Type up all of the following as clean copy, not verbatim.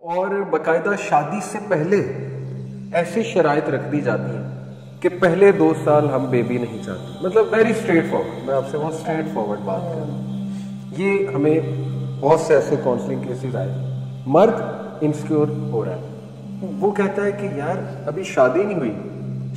اور باقاعدہ شادی سے پہلے ایسی شرائط رکھ دی جاتی ہیں کہ پہلے 2 سال ہم بیبی نہیں چاہتے. مطلب ویری اسٹریٹ فارورڈ, میں آپ سے بہت اسٹریٹ فارورڈ بات کر رہا ہوں. یہ ہمیں بہت سے ایسے کاؤنسلنگ کیسز آئے, مرد انسیکیور ہو رہا ہے, وہ کہتا ہے کہ یار ابھی شادی نہیں ہوئی,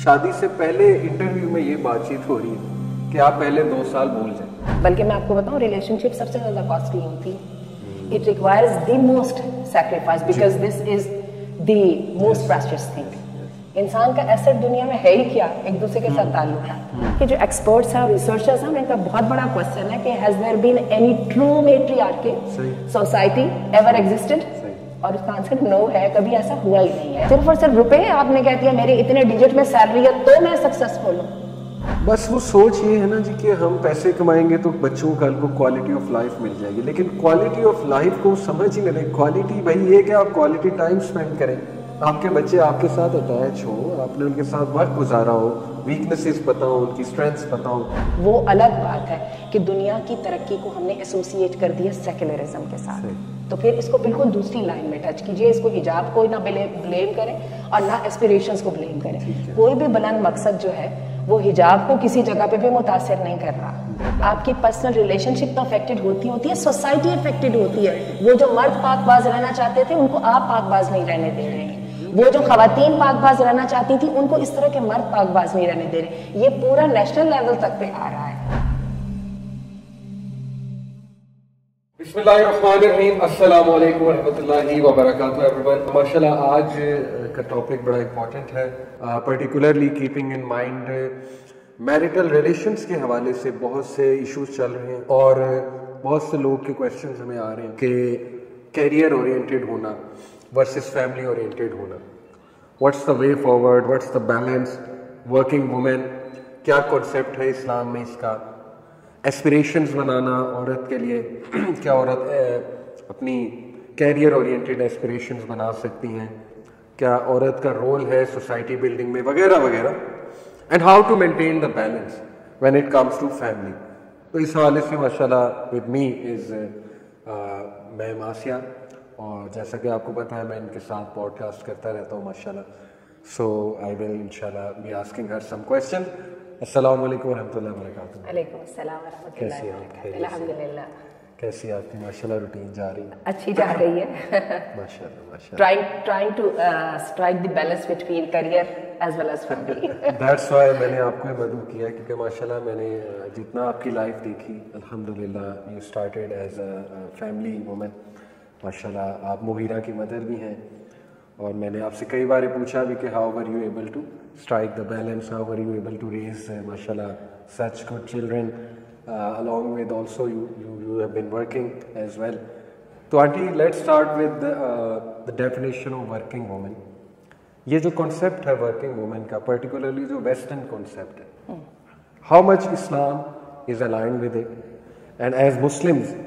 شادی سے پہلے انٹرویو میں یہ بات چیت ہو رہی ہے کہ آپ پہلے 2 سال بھول جائیں. بلکہ میں آپ کو بتاؤں ریلیشن شپ سب سے زیادہ کاسٹلی ہوتی ہے. It requires the most sacrifice because this is the most precious thing. انسان کا ایسٹ دنیا میں ہے ہی کیا, ایک دوسرے کے ساتھ تعلق ہے. کہ جو ایکسپرٹس ہیں اور ریسرچرز ہیں ان کا بہت بڑا کوشچن ہے کہ has there been any true matriarchal society ever existed؟ اور اس کا آنسر نو ہے, کبھی ایسا ہوا ہی نہیں ہے. صرف اور صرف روپے آپ نے کہہ دیا میرے اتنے ڈیجٹ میں سیلری ہے تو میں سکسیسفل ہوں. بس وہ سوچ یہ ہے نا جی کہ ہم پیسے کمائیں گے تو بچوں کل کو کوالٹی آف لائف مل جائے گی, لیکن کوالٹی آف لائف کو سمجھ ہی نہیں رہے. کوالٹی بھائی یہ کہ آپ کوالٹی ٹائم اسپینڈ کریں, آپ کے بچے آپ کے ساتھ اٹیچ ہو, آپ نے ان کے ساتھ وقت گزارا ہو, ویکنیسز پتہ ہو, ان کی اسٹرینتھس پتہ ہو. وہ الگ بات ہے کہ دنیا کی ترقی کو ہم نے ایسوسیٹ کر دیا سیکولرزم کے ساتھ, تو پھر اس کو بالکل دوسری لائن میں ٹچ کیجئے. اس کو حجاب کو نہ بلیم کریں اور نہ ایسپیریشنز کو بلیم کریں. کوئی بھی بلند مقصد جو ہے وہ حجاب کو کسی جگہ پہ بھی متاثر نہیں کر رہا. آپ کی پرسنل ریلیشن شپ تو افیکٹڈ ہوتی ہے, سوسائٹی افیکٹڈ ہوتی ہے. وہ جو مرد پاک باز رہنا چاہتے تھے ان کو آپ پاک باز نہیں رہنے دے رہے ہیں. وہ جو خواتین پاک باز رہنا چاہتی تھی ان کو اس طرح کے مرد پاک باز نہیں رہنے دے رہے. یہ پورا نیشنل لیول تک پہ آ رہا ہے. بسم اللہ الرحمن الرحیم. السلام علیکم ورحمۃ اللہ وبرکاتہ ایوریون. ماشاءاللہ آج کا ٹاپک بڑا امپورٹنٹ ہے, particularly keeping in mind marital relations کے حوالے سے بہت سے ایشوز چل رہے ہیں اور بہت سے لوگ کے کویشچنز ہمیں آ رہے ہیں کہ کیریئر اورینٹیڈ ہونا ورسز فیملی اورینٹیڈ ہونا, what's the way forward, what's the balance, working woman کیا کانسیپٹ ہے اسلام میں اس کا, ایسپریشنز بنانا عورت کے لیے, کیا عورت اپنی کیریئر اورینٹیڈ ایسپریشنز بنا سکتی ہیں, کیا عورت کا رول ہے سوسائٹی بلڈنگ میں, وغیرہ وغیرہ, and how to maintain the balance when it comes to family. تو اس حوالے سے ماشاءاللہ ود می از میم آسیہ, اور جیسا کہ آپ کو پتہ ہے میں ان کے ساتھ پوڈ کاسٹ کرتا رہتا ہوں ماشاءاللہ. سو آئی ول انشاءاللہ be asking her some question. السلام علیکم ورحمۃ اللہ وبرکاتہ. وعلیکم السلام ورحمۃ اللہ وبرکاتہ. الحمدللہ. کیسی آپ کی ماشاءاللہ روٹین جا رہی ہے؟ اچھی جا رہی ہے ماشاءاللہ ماشاءاللہ. trying to strike the balance between career as well as family. That's why میں نے آپ کو مدعو کیا کیونکہ ماشاءاللہ میں نے جتنا آپ کی لائف دیکھی الحمدللہ you started as a family woman. ماشاءاللہ آپ مغیرہ کی مدر بھی ہیں, اور میں نے آپ سے کئی بار پوچھا بھی کہ how were you able to strike the balance, how were you able to raise ماشاءاللہ such good children, along with also you have been working as well. تو aunty let's start with the definition of working woman. یہ جو concept ہے working woman کا, particularly جو western concept ہے, how much Islam is aligned with it, and as Muslims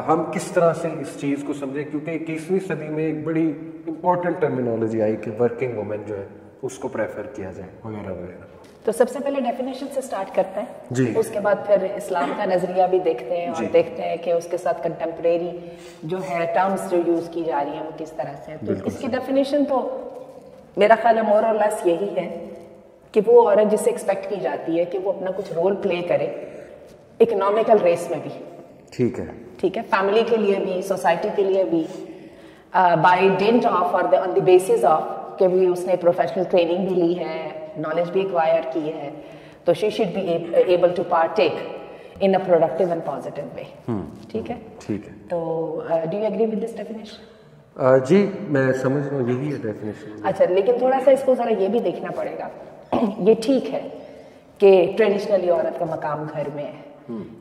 ہم کس طرح سے اس چیز کو سمجھیں, کیونکہ 21ویں صدی میں ایک بڑی امپورٹنٹ ٹرمینالوجی آئی کہ ورکنگ وومن جو ہے اس کو پریفر کیا جائے وغیرہ وغیرہ. تو سب سے پہلے ڈیفینیشن سے سٹارٹ کرتے ہیں جی, اس کے بعد پھر اسلام کا نظریہ بھی دیکھتے ہیں اور دیکھتے ہیں کہ اس کے ساتھ کنٹمپریری جو ہے ٹرمز جو یوز کی جا رہی ہیں وہ کس طرح سے. تو اس کی ڈیفینیشن تو میرا خیال ہے مور اور لیس یہی ہے کہ وہ عورت جس سے ایکسپیکٹ کی جاتی ہے کہ وہ اپنا کچھ رول پلے کرے اکنامیکل ریس میں بھی, ٹھیک ہے, ٹھیک ہے, فیملی کے لیے بھی, سوسائٹی کے لیے بھی, بائی ڈینٹ آف اور آن دی بیسس آف کہ بھی اس نے پروفیشنل ٹریننگ بھی لی ہے, نالج بھی ایکوائر کی ہے, تو she should be able to participate in a productive and positive way. ٹھیک ہے, ٹھیک ہے. تو do you agree with this definition? جی میں سمجھ رہا ہوں یہی ہے ڈیفینیشن. اچھا, لیکن تھوڑا سا اس کو ذرا یہ بھی دیکھنا پڑے گا. یہ ٹھیک ہے کہ ٹریڈیشنلی عورت کا مقام گھر میں ہے,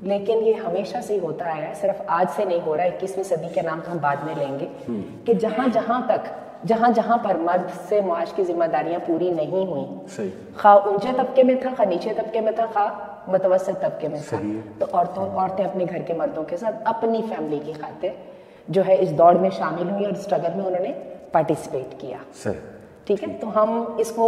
لیکن یہ ہمیشہ سے ہوتا ہے, صرف آج سے نہیں ہو رہا. 21ویں صدی کے نام تو ہم بعد میں لیں گے کہ جہاں پر مرد سے معاش کی ذمہ داریاں پوری نہیں ہوئیں, خواہ اونچے طبقے میں تھا, خواہ نیچے طبقے میں تھا, خواہ متوسط طبقے میں تھا, تو عورتیں اپنے گھر کے مردوں کے ساتھ اپنی فیملی کی خاطر جو ہے اس دوڑ میں شامل ہوئی اور اسٹرگل میں انہوں نے پارٹیسپیٹ کیا. ٹھیک ہے, تو ہم اس کو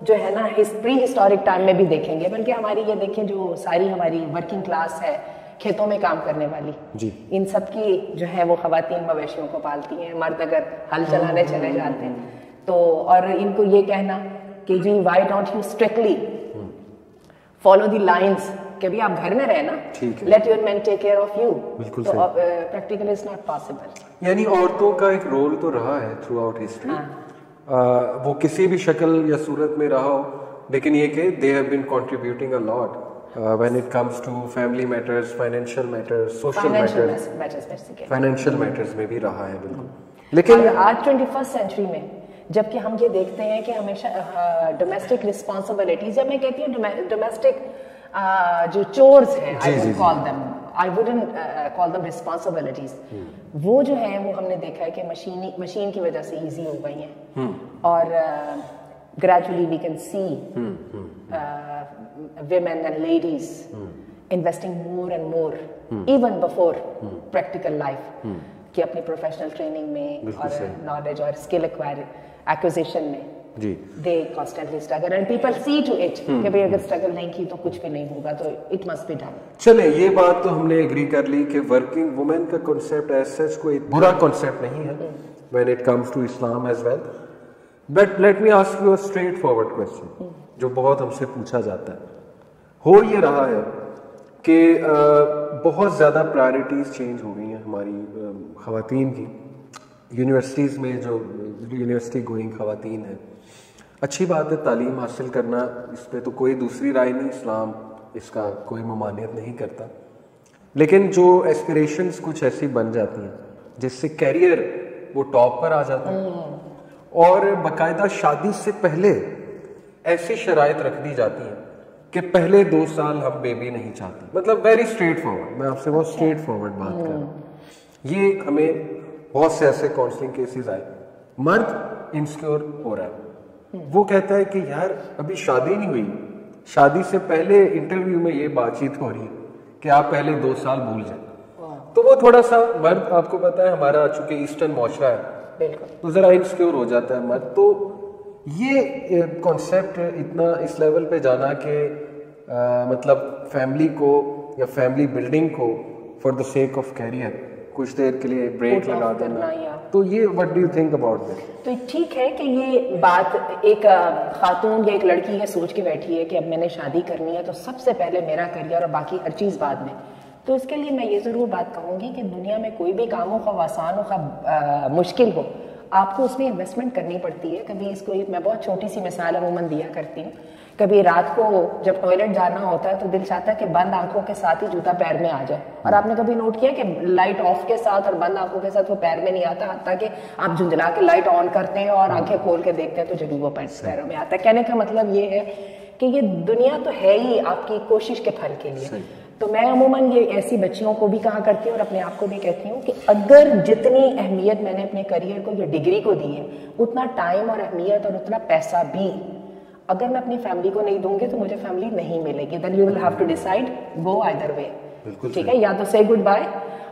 جو ہے نا پری ہسٹورک ٹائم میں بھی دیکھیں گے, بلکہ ہماری یہ دیکھیں جو ساری ہماری ورکنگ کلاس ہے کھیتوں میں کام کرنے والی جی ان سب کی جو ہے وہ خواتین مویشیوں کو پالتی ہیں, مرد اگر ہل چلانے چلے جاتے ہیں تو, اور ان کو یہ کہنا کہ جی why don't you strictly follow the lines کہ بھی آپ گھر میں رہنا, let your men take care of you, بالکل تو پریکٹیکلی از ناٹ پاسبل. یعنی عورتوں کا ایک رول تو رہا ہے تھرو آؤٹ ہسٹری, وہ کسی بھی شکل یا صورت میں رہا ہو, لیکن یہ کہ they have been contributing a lot when it comes to family matters, financial matters, social matters, financial matters میں بھی رہا ہے بالکل. لیکن آج 21st سینچری میں جب کہ ہم یہ دیکھتے ہیں کہ ہمیشہ ڈومیسٹک رسپانسبلٹیز, جب میں کہتی ہوں ڈومیسٹک جو چورز ہیں, I wouldn't call them responsibilities, وہ جو ہیں وہ ہم نے دیکھا ہے کہ مشین کی وجہ سے ایزی ہو گئی ہیں, اور gradually we can see women and ladies investing more and more even before practical life کہ اپنی پروفیشنل ٹریننگ میں اور نالج اور اسکل ایکوزیشن میں they constantly struggle and people see to it کہ بھئی اگر struggle نہیں کی تو کچھ بھی نہیں ہوگا, تو it must be done. چلیں یہ بات تو ہم نے ایگری کر لی کہ ورکنگ وومن کا کنسیپٹ ایز سچ کوئی برا کنسیپٹ نہیں ہے when it comes to Islam as well. But let me ask you a straight forward question جو بہت ہم سے پوچھا جاتا ہے. ہو یہ رہا ہے کہ بہت زیادہ پرائرٹیز چینج ہو گئی ہیں ہماری خواتین کی یونیورسٹیز میں, جو یونیورسٹی گوئنگ خواتین ہیں. اچھی بات ہے تعلیم حاصل کرنا, اس پہ تو کوئی دوسری رائے نہیں, اسلام اس کا کوئی ممانعت نہیں کرتا, لیکن جو ایسپریشنز کچھ ایسی بن جاتی ہیں جس سے کیریئر وہ ٹاپ پر آ جاتا ہے, اور باقاعدہ شادی سے پہلے ایسی شرائط رکھ دی جاتی ہیں کہ پہلے 2 سال ہم بیبی نہیں چاہتے. مطلب ویری اسٹریٹ فارورڈ, میں آپ سے بہت اسٹریٹ فارورڈ بات کر رہا ہوں. یہ ہمیں بہت سے ایسے کاؤنسلنگ کیسز آئے, مرد انسیکیور ہو رہا ہے, وہ کہتا ہے کہ یار ابھی شادی نہیں ہوئی, شادی سے پہلے انٹرویو میں یہ بات چیت ہو رہی ہے کہ آپ پہلے 2 سال بھول جائیں. تو وہ تھوڑا سا مرد, آپ کو پتا ہے ہمارا چونکہ ایسٹرن معاشرہ ہے تو ذرا انسیکیور ہو جاتا ہے مرد. تو یہ کانسیپٹ اتنا اس لیول پہ جانا کہ مطلب فیملی کو یا فیملی بلڈنگ کو for the sake of career کچھ دیر کے لیے بریک لگا دینا, تو یہ what do you think about this? تو ٹھیک ہے کہ یہ بات ایک خاتون یا ایک لڑکی یہ سوچ کے بیٹھی ہے کہ اب میں نے شادی کرنی ہے تو سب سے پہلے میرا کیریئر اور باقی ہر چیز بعد میں. تو اس کے لیے میں یہ ضرور بات کہوں گی کہ دنیا میں کوئی بھی کام ہو, خواہ آسان ہو خواہ مشکل ہو, آپ کو اس میں انویسٹمنٹ کرنی پڑتی ہے. کبھی اس کو میں بہت چھوٹی سی مثال عموماً دیا کرتی ہوں, کبھی رات کو جب ٹوائلٹ جانا ہوتا ہے تو دل چاہتا ہے کہ بند آنکھوں کے ساتھ ہی جوتا پیر میں آ جائے, اور آپ نے کبھی نوٹ کیا کہ لائٹ آف کے ساتھ اور بند آنکھوں کے ساتھ وہ پیر میں نہیں آتا, حتیٰ کہ آپ جھنجھلا کے لائٹ آن کرتے ہیں اور آنکھیں کھول کے دیکھتے ہیں تو جب وہ پیروں میں آتا ہے. کہنے کا مطلب یہ ہے کہ یہ دنیا تو ہے ہی آپ کی کوشش کے پھل کے لیے. تو میں عموماً یہ ایسی بچیوں کو بھی کہا کرتی ہوں اور اپنے آپ کو بھی کہتی ہوں کہ اگر جتنی اہمیت میں نے اپنے کریئر کو یا ڈگری کو دی ہے, اتنا ٹائم اور اہمیت اور اتنا پیسہ بھی اگر میں اپنی فیملی کو نہیں دوں گی تو مجھے فیملی نہیں ملے گی. Then you will have to decide go either way. ٹھیک ہے, یا تو سے گڈ بائے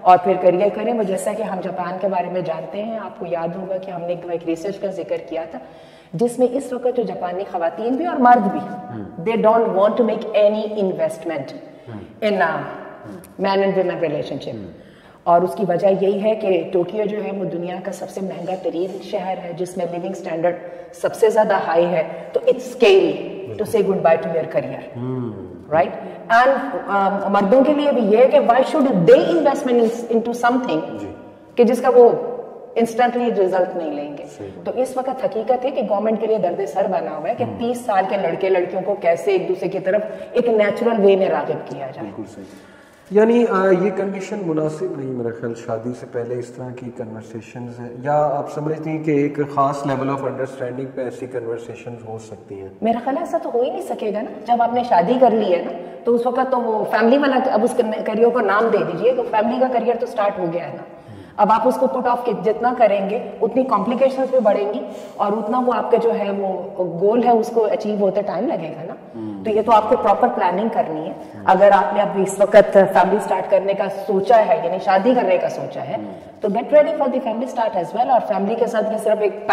اور پھر کریئر کریں. وہ جیسا کہ ہم جاپان کے بارے میں جانتے ہیں, آپ کو یاد ہوگا کہ ہم نے ایک ریسرچ کا ذکر کیا تھا جس میں اس وقت جو جاپانی خواتین بھی اور مرد بھی, they don't want to make any investment in men and women relationship. اور اس کی وجہ یہی ہے کہ ٹوکیو جو ہے وہ دنیا کا سب سے مہنگا ترین شہر ہے جس میں لیونگ اسٹینڈرڈ سب سے زیادہ ہائی ہے. تو اٹس اسکیری ٹو سے good by two your career, right. And مردوں کے لیے بھی یہ ہے کہ why should they investment into some thing کہ جس کا وہ انسٹنٹلی ریزلٹ نہیں لیں گے. تو اس وقت حقیقت ہے کہ گورنمنٹ کے لیے درد سر بنا ہوا ہے کہ 30 سال کے لڑکے لڑکیوں کو کیسے ایک دوسرے کی طرف ایک نیچرل وے میں راغب کیا جائے. یعنی یہ کنڈیشن مناسب نہیں میرا خیال شادی سے پہلے اس طرح کی کنورسیشنز ہیں, یا آپ سمجھتی ہیں کہ ایک خاص لیول آف انڈرسٹینڈنگ پہ ایسی کنورسیشنز ہو سکتی ہیں؟ میرا خیال ایسا تو ہو ہی نہیں سکے گا نا. جب آپ نے شادی کر لی ہے نا تو اس وقت تو وہ فیملی والا, اب اس کریئر کو نام دے دیجیے کہ فیملی کا کریئر تو سٹارٹ ہو گیا ہے نا. اب آپ اس کو پٹ آف جتنا کریں گے اتنی کمپلیکیشنز بھی بڑھیں گی اور اتنا وہ آپ کا جو ہے وہ گول ہے اس کو اچیو ہوتے ٹائم لگے گا نا. تو یہ تو آپ کو پراپر پلاننگ کرنی ہے. اگر آپ نے اب اس وقت فیملی سٹارٹ کرنے کا سوچا ہے, یعنی شادی کرنے کا سوچا ہے, تو get ready for the family start as well. اور فیملی کے ساتھ یہ صرف ایک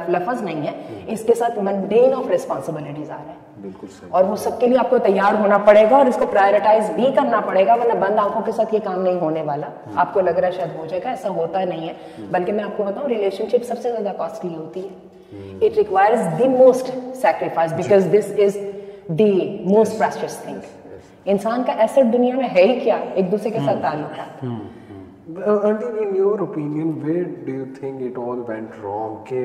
لفظ نہیں ہے, اس کے ساتھ منڈین آف ریسپانسبلٹیز آ رہے ہیں. بالکل صحیح. اور وہ سب کے لیے آپ کو تیار ہونا پڑے گا اور اس کو پرائرٹائز بھی کرنا پڑے گا, ورنہ بند آنکھوں کے ساتھ یہ کام نہیں ہونے والا. آپ کو لگ رہا ہے شاید ہو جائے گا, ایسا ہوتا نہیں ہے. بلکہ میں آپ کو بتاؤں ریلیشن شپ سب سے زیادہ کاسٹلی ہوتی ہے. It requires the most sacrifice because this is the most precious thing. انسان کا ایسٹ دنیا میں ہے ہی کیا, ایک دوسرے کے ساتھ تعلقات. In your opinion, where do you think it all went wrong? کہ